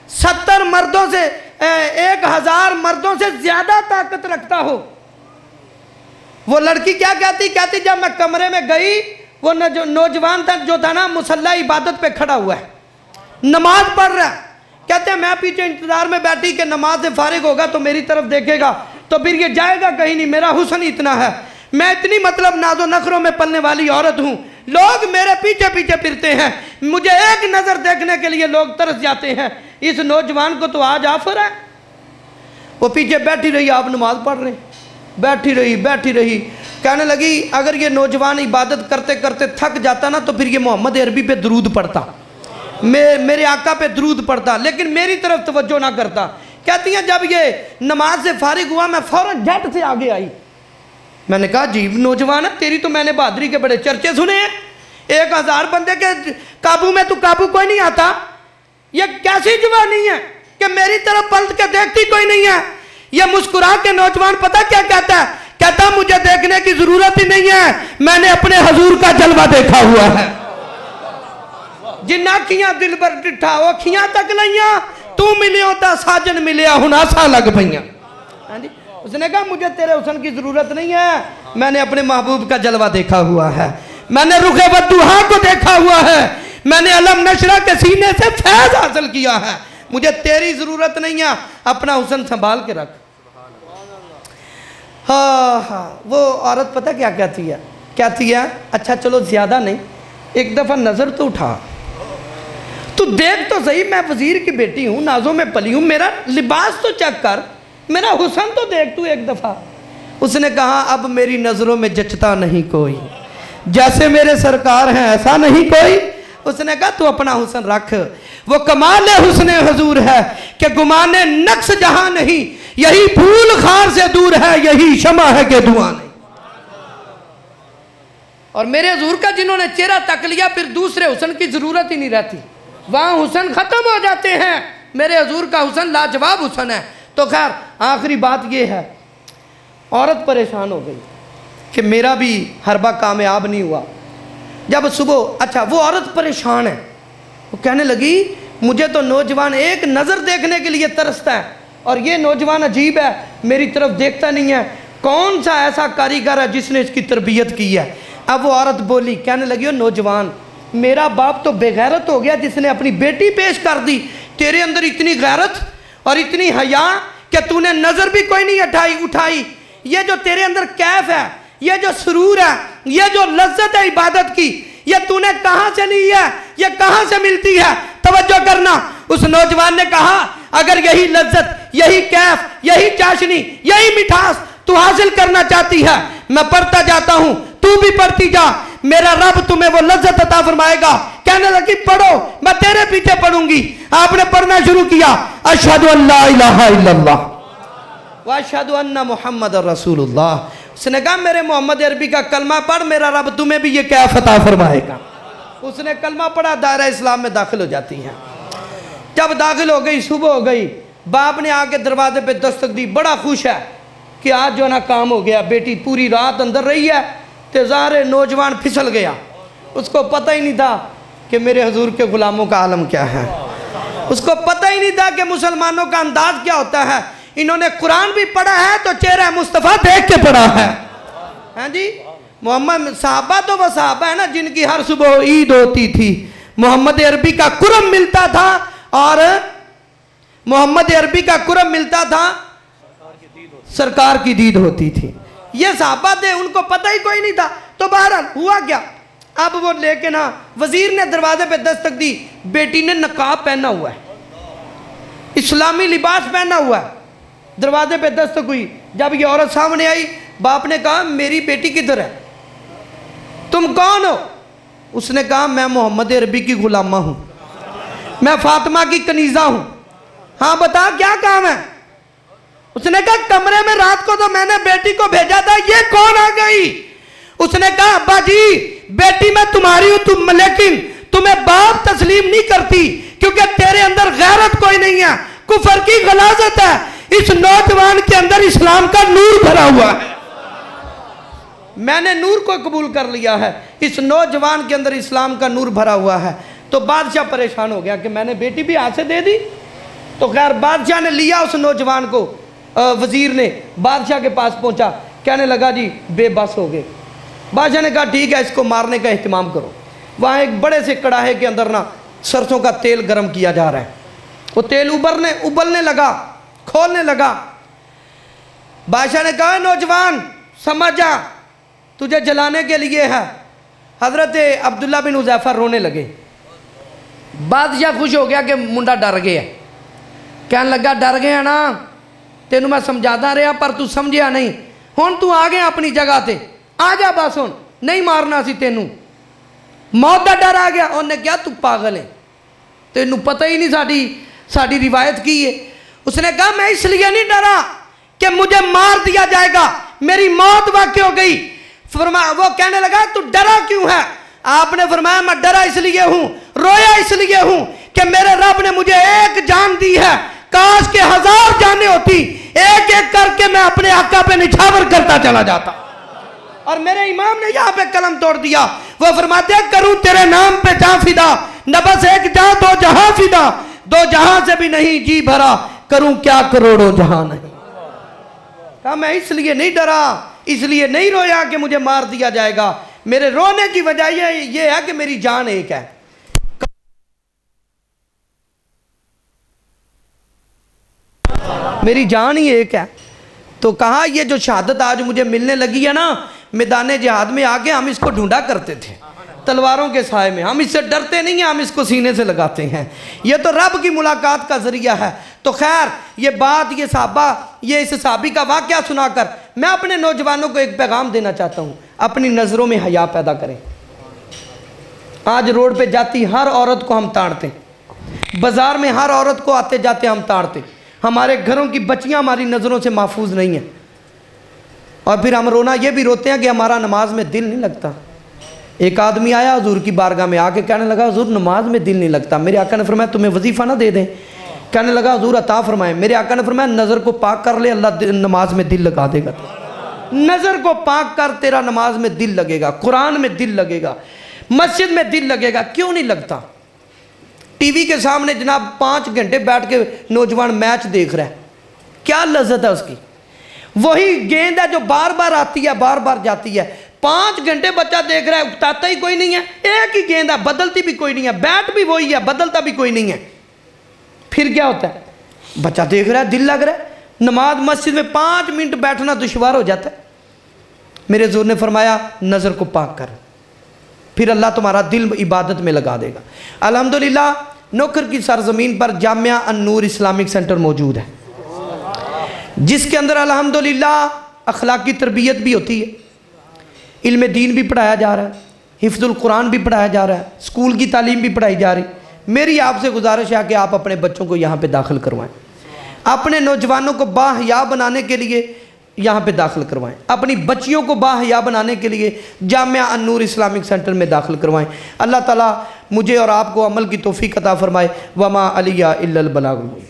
70 मर्दों से 1000 मर्दों से ज्यादा ताकत रखता हो। वो लड़की क्या कहती, कहती जब मैं कमरे में गई, वो नौजवान था जो था ना मुसल्ला इबादत पे खड़ा हुआ है, नमाज पढ़ रहा है। कहते हैं मैं पीछे इंतजार में बैठी कि नमाज से फारिग होगा तो मेरी तरफ देखेगा, तो फिर ये जाएगा कहीं नहीं, मेरा हुस्न इतना है, मैं इतनी मतलब नाजो नखरों में पलने वाली औरत हूँ, लोग मेरे पीछे पीछे फिरते हैं, मुझे एक नज़र देखने के लिए लोग तरस जाते हैं। इस नौजवान को तो आज ऑफर है। वो पीछे बैठी रही, आप नमाज पढ़ रहे, बैठी रही। कहने लगी अगर ये नौजवान इबादत करते करते थक जाता ना तो फिर ये मोहम्मद अरबी पे दरूद पढ़ता, मेरे आका पे दरूद पढ़ता, लेकिन मेरी तरफ तवज्जो ना करता। कहती हैं जब ये नमाज से फारिग हुआ मैं फ़ौरन झट से आगे आई। मैंने कहा अजीब नौजवान है, तेरी तो मैंने बहादुरी के बड़े चर्चे सुने हैं, 1000 बंदे के काबू में तू काबू कोई नहीं आता। ये कैसी जवानी है कि मेरी तरफ पलट के देखती कोई नहीं है। ये मुस्कुरा के नौजवान पता क्या कहता है, कहता मुझे देखने की जरूरत ही नहीं है, मैंने अपने हजूर का जलवा देखा हुआ है। जिन्ना अखियां दिल पर डिठा वो अखियां तक लइया, तू मिले होता साजन मिलिया हुन आसा लग पईयां। हाँ जी, उसने कहा मुझे तेरे हुस्न की जरूरत नहीं है, मैंने अपने महबूब का जलवा देखा हुआ है, मैंने रुखे बद्दुहा को देखा हुआ है, मैंने अलम नशरा के सीने से फैज हासिल किया है, मुझे तेरी जरूरत नहीं है, अपना हुस्न संभाल के रख। हाँ, वो औरत पता क्या कहती है, अच्छा चलो ज्यादा नहीं, एक दफा नजर तो उठा, तू देख तो सही, मैं वजीर की बेटी हूँ, नाजों में पली हूँ, मेरा लिबास तो चेक कर, मेरा हुस्न तो देख तू एक दफा। उसने कहा अब मेरी नजरों में जचता नहीं कोई, जैसे मेरे सरकार हैं ऐसा नहीं कोई। उसने कहा तू अपना हुस्न रख, वो कमाल हुस्न हुजूर है कि गुमाने नक्श जहां नहीं, यही फूल खार से दूर है, यही शमा है कि धुआं नहीं। और मेरे हुजूर का जिन्होंने चेहरा तक लिया फिर दूसरे हुस्न की जरूरत ही नहीं रहती, वहां हुस्न खत्म हो जाते हैं। मेरे हुजूर का हुस्न लाजवाब हुस्न है। तो खैर आखिरी बात यह है, औरत परेशान हो गई कि मेरा भी हरबा कामयाब नहीं हुआ। जब सुबह, अच्छा वो औरत परेशान है, वो कहने लगी मुझे तो नौजवान एक नज़र देखने के लिए तरसता है और ये नौजवान अजीब है, मेरी तरफ देखता नहीं है, कौन सा ऐसा कारीगर है जिसने इसकी तरबियत की है। अब वो औरत बोली, कहने लगी ओ नौजवान, मेरा बाप तो बेगैरत हो गया जिसने अपनी बेटी पेश कर दी, तेरे अंदर इतनी गैरत और इतनी हया कि तूने नज़र भी कोई नहीं उठाई। ये जो तेरे अंदर कैफ है, ये जो सुरूर है, ये जो लज्जत है इबादत की, ये तूने कहाँ से ली है, ये कहाँ से मिलती है? तवज्जो करना। उस नौजवान ने कहा अगर यही लज्जत, यही कैफ, यही चाशनी, यही मिठास तू हासिल करना चाहती है, मैं पढ़ता जाता हूँ, तू भी पढ़ती जा, मेरा रब तुम्हें वो लज्जत अता फरमाएगा। कहने लगी पढ़ो, मैं तेरे पीछे पढ़ूंगी। आपने पढ़ना शुरू किया, अशहदु अल्ला इलाहा इल्लल्लाह व अशहदु अन्ना मुहम्मद रसूलुल्लाह। उसने कहा मेरे मोहम्मद अरबी का कलमा पढ़, मेरा रब तुम्हें भी ये कैफ अता फरमाएगा। उसने कलमा पढ़ा, दायरा इस्लाम में दाखिल हो जाती है। जब दाखिल हो गई, सुबह हो गई, बाप ने आके दरवाजे पे दस्तक दी, बड़ा खुश है कि आज जो ना काम हो गया, बेटी पूरी रात अंदर रही है, तो ज़ाहिर नौजवान फिसल गया, उसको पता ही नहीं था कि मेरे हुजूर के गुलामों का आलम क्या है, उसको पता ही नहीं था कि मुसलमानों का अंदाज क्या होता है। इन्होंने कुरान भी पढ़ा है तो चेहरा मुस्तफ़ा देख के पढ़ा है। हाँ जी, मोहम्मद साहबा तो वह साहबा है ना जिनकी हर सुबह ईद होती थी, मोहम्मद अरबी का कुरम मिलता था और मोहम्मद अरबी का कुरब मिलता था, सरकार की दीद होती थी। ये सहाबा थे, उनको पता ही कोई नहीं था। तो बहरहाल हुआ क्या, अब वो लेके ना वजीर ने दरवाजे पे दस्तक दी, बेटी ने नकाब पहना हुआ है, इस्लामी लिबास पहना हुआ है। दरवाजे पे दस्तक हुई, जब ये औरत सामने आई, बाप ने कहा मेरी बेटी किधर है, तुम कौन हो? उसने कहा मैं मोहम्मद अरबी की गुलामा हूं, मैं फातिमा की कनीजा हूं। हाँ बता क्या काम है? उसने कहा कमरे में रात को तो मैंने बेटी को भेजा था, ये कौन आ गई? उसने कहा अब्बा जी बेटी मैं तुम्हारी हूं, लेकिन तुम्हें बाप तस्लीम नहीं करती क्योंकि तेरे अंदर गैरत कोई नहीं है, कुफर की गलाजत है। इस नौजवान के अंदर इस्लाम का नूर भरा हुआ है, मैंने नूर को कबूल कर लिया है, इस नौजवान के अंदर इस्लाम का नूर भरा हुआ है। तो बादशाह परेशान हो गया कि मैंने बेटी भी हाथ से दे दी। तो खैर बादशाह ने लिया उस नौजवान को, वजीर ने बादशाह के पास पहुंचा, कहने लगा जी बेबस हो गए। बादशाह ने कहा ठीक है, इसको मारने का एहतमाम करो। वहाँ एक बड़े से कड़ाहे के अंदर ना सरसों का तेल गर्म किया जा रहा है, वो तेल उबलने लगा, खोलने लगा। बादशाह ने कहा नौजवान समझ जा, तुझे जलाने के लिए है। हजरत अब्दुल्ला बिन हुज़ैफा रोने लगे। बादशाह खुश हो गया कि मुंडा डर गया, कहने लगा डर गया ना, तेनू मैं समझाता रहा पर तू समझिया नहीं, हुण तू आ गया अपनी जगह ते, आ जा बस, हुण नहीं मारना सी तेनू, मौत का डर आ गया। उन्हें क्या तू पागल है, तेनू पता ही नहीं साडी रिवायत की है। उसने कहा मैं इसलिए नहीं डरा कि मुझे मार दिया जाएगा, मेरी मौत वाक़ई हो गई। फरमाया, वो कहने लगा तू डरा क्यों है? आपने फरमाया मैं डरा इसलिए हूं, रोया इसलिए हूं कि मेरे रब ने मुझे एक जान दी है, काश के 1000 जाने होती, एक एक करके मैं अपने आका पे निछावर करता चला जाता। और मेरे इमाम ने यहाँ पे कलम तोड़ दिया। वो फरमाते हैं करूं तेरे नाम पे जा फिदा, न बस एक जा दो जहां फिदा, दो जहां से भी नहीं जी भरा, करूं क्या करोड़ों जहां नहीं। कहा मैं इसलिए नहीं डरा, इसलिए नहीं रोया कि मुझे मार दिया जाएगा, मेरे रोने की वजह ये है कि मेरी जान एक है। मेरी जान ही एक है। तो कहा ये जो शहादत आज मुझे मिलने लगी है ना, मैदान जिहाद में आके हम इसको ढूंढा करते थे तलवारों के साए में, हम इससे डरते नहीं हैं, हम इसको सीने से लगाते हैं। ये तो रब की मुलाकात का जरिया है। तो खैर ये बात, ये साहबा, ये इस साहबी का वाक़या सुनाकर मैं अपने नौजवानों को एक पैगाम देना चाहता हूँ, अपनी नज़रों में हया पैदा करें। आज रोड पे जाती हर औरत को हम ताड़ते, बाज़ार में हर औरत को आते जाते हम ताड़ते, हमारे घरों की बच्चियाँ हमारी नज़रों से महफूज नहीं हैं। और फिर हम रोना ये भी रोते हैं कि हमारा नमाज में दिल नहीं लगता। एक आदमी आया हुजूर की बारगाह में, आके कहने लगा हुजूर नमाज में दिल नहीं लगता। मेरे आका ने फरमाया तुम्हें वजीफ़ा ना दे दें? कहने लगा हुजूर अता फरमाए। मेरे आका ने फरमाया नज़र को पाक कर ले, अल्लाह नमाज में दिल लगा देगा। नज़र को पाक कर, तेरा नमाज में दिल लगेगा, कुरान में दिल लगेगा, मस्जिद में दिल लगेगा। क्यों नहीं लगता? टीवी के सामने जनाब 5 घंटे बैठ के नौजवान मैच देख रहा है, क्या लज्जत है उसकी? वही गेंद है जो बार बार आती है, बार बार जाती है। 5 घंटे बच्चा देख रहा है, उकताता ही कोई नहीं है, एक ही गेंद है, बदलती भी कोई नहीं है, बैट भी वही है, बदलता भी कोई नहीं है। फिर क्या होता है? बच्चा देख रहा है, दिल लग रहा है। नमाज मस्जिद में 5 मिनट बैठना दुश्वार हो जाता है। मेरे हुजूर ने फरमाया नज़र को पाक कर, फिर अल्लाह तुम्हारा दिल इबादत में लगा देगा। अल्हम्दुलिल्लाह नौकर की सरजमीन पर जामिया अन-नूर इस्लामिक सेंटर मौजूद है, जिसके अंदर अल्हम्दुलिल्लाह अखलाकी तरबियत भी होती है, इल्म दीन भी पढ़ाया जा रहा है, हिफ्जुल कुरान भी पढ़ाया जा रहा है, स्कूल की तालीम भी पढ़ाई जा रही। मेरी आपसे गुजारिश है कि आप अपने बच्चों को यहाँ पे दाखिल करवाएं, अपने नौजवानों को बाहया बनाने के लिए यहाँ पे दाखिल करवाएं, अपनी बच्चियों को बाहया बनाने के लिए जामिया अन-नूर इस्लामिक सेंटर में दाखिल करवाएं। अल्लाह ताला मुझे और आपको अमल की तौफीक अता फरमाए। वमा अलिया इल्लल बलागुल मुबीन।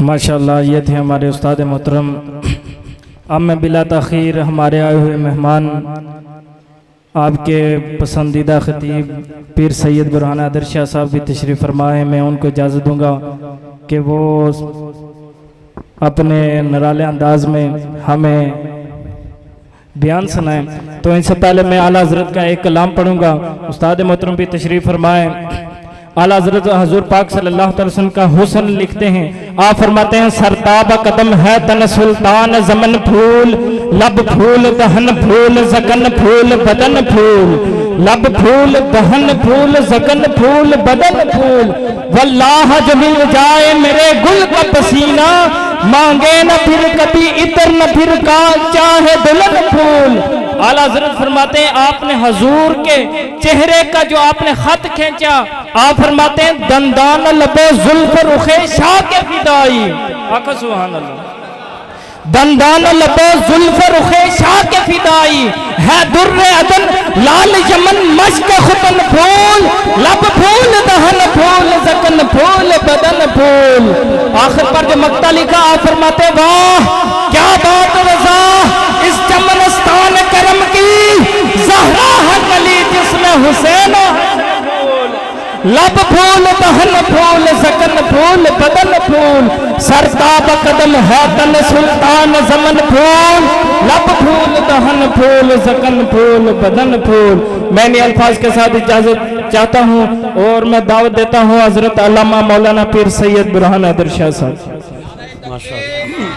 माशाअल्लाह ये थे हमारे उस्ताद मोहतरम। अब मैं बिला ताख़ीर हमारे आए हुए मेहमान आपके पसंदीदा खतीब पीर सैयद बुरहान आदर शाह साहब भी तशरीफ़ फरमाए। मैं उनको इजाज़त दूंगा कि वो अपने निराले अंदाज में हमें बयान सुनाएं। तो इनसे पहले मैं आला हजरत का एक कलाम पढ़ूंगा। उस्ताद मोहतरम भी तशरीफ फरमाएं। आला हजरत हजूर पाक सल्लल्लाहु अलैहि वसल्लम का हुस्न लिखते हैं। आप फरमाते हैं सरताब कदम है तन सुल्तान जमन फूल, लब फूल दहन फूल जगन फूल बदन फूल, लब फूल दहन फूल जगन फूल बदन फूल, वल्लाह जो मिल जाए मेरे गुल का पसीना, मांगे न फिर कभी इतर न फिर का चाहे दुल्हन फूल। आला हजरत फरमाते हैं आपने हजूर के चेहरे का जो आपने खत खींचा, आप फरमाते हैं दंदान लबे जुल्फ रुखे शाह के फिदाई, आका सुभान अल्लाह। दंदान लबे जुल्फ रुखे शाह के फिदाई, है दुर्रे अदन लाल यमन मश्क खुतन फूल, लब फूल दहन फूल जकन फूल बदन फूल। आखिर पर जो मक्ता लिखा आप फरमाते वाह क्या बात रजा इस चमनस्तान करम की, ज़हरा है कली जिसमें हुसैन लब फूल दहन फूल सकन फूल बदन फूल, सरताब कदम है तन सुल्तान जमन फूल, लब फूल दहन फूल सकन फूल बदन फूल। मैंने अल्फाज के साथ इजाजत चाहता हूँ और मैं दावत देता हूँ हजरत अल्लामा मौलाना पीर सैयद बुरहान अदर शाह साहब। माशाअल्लाह।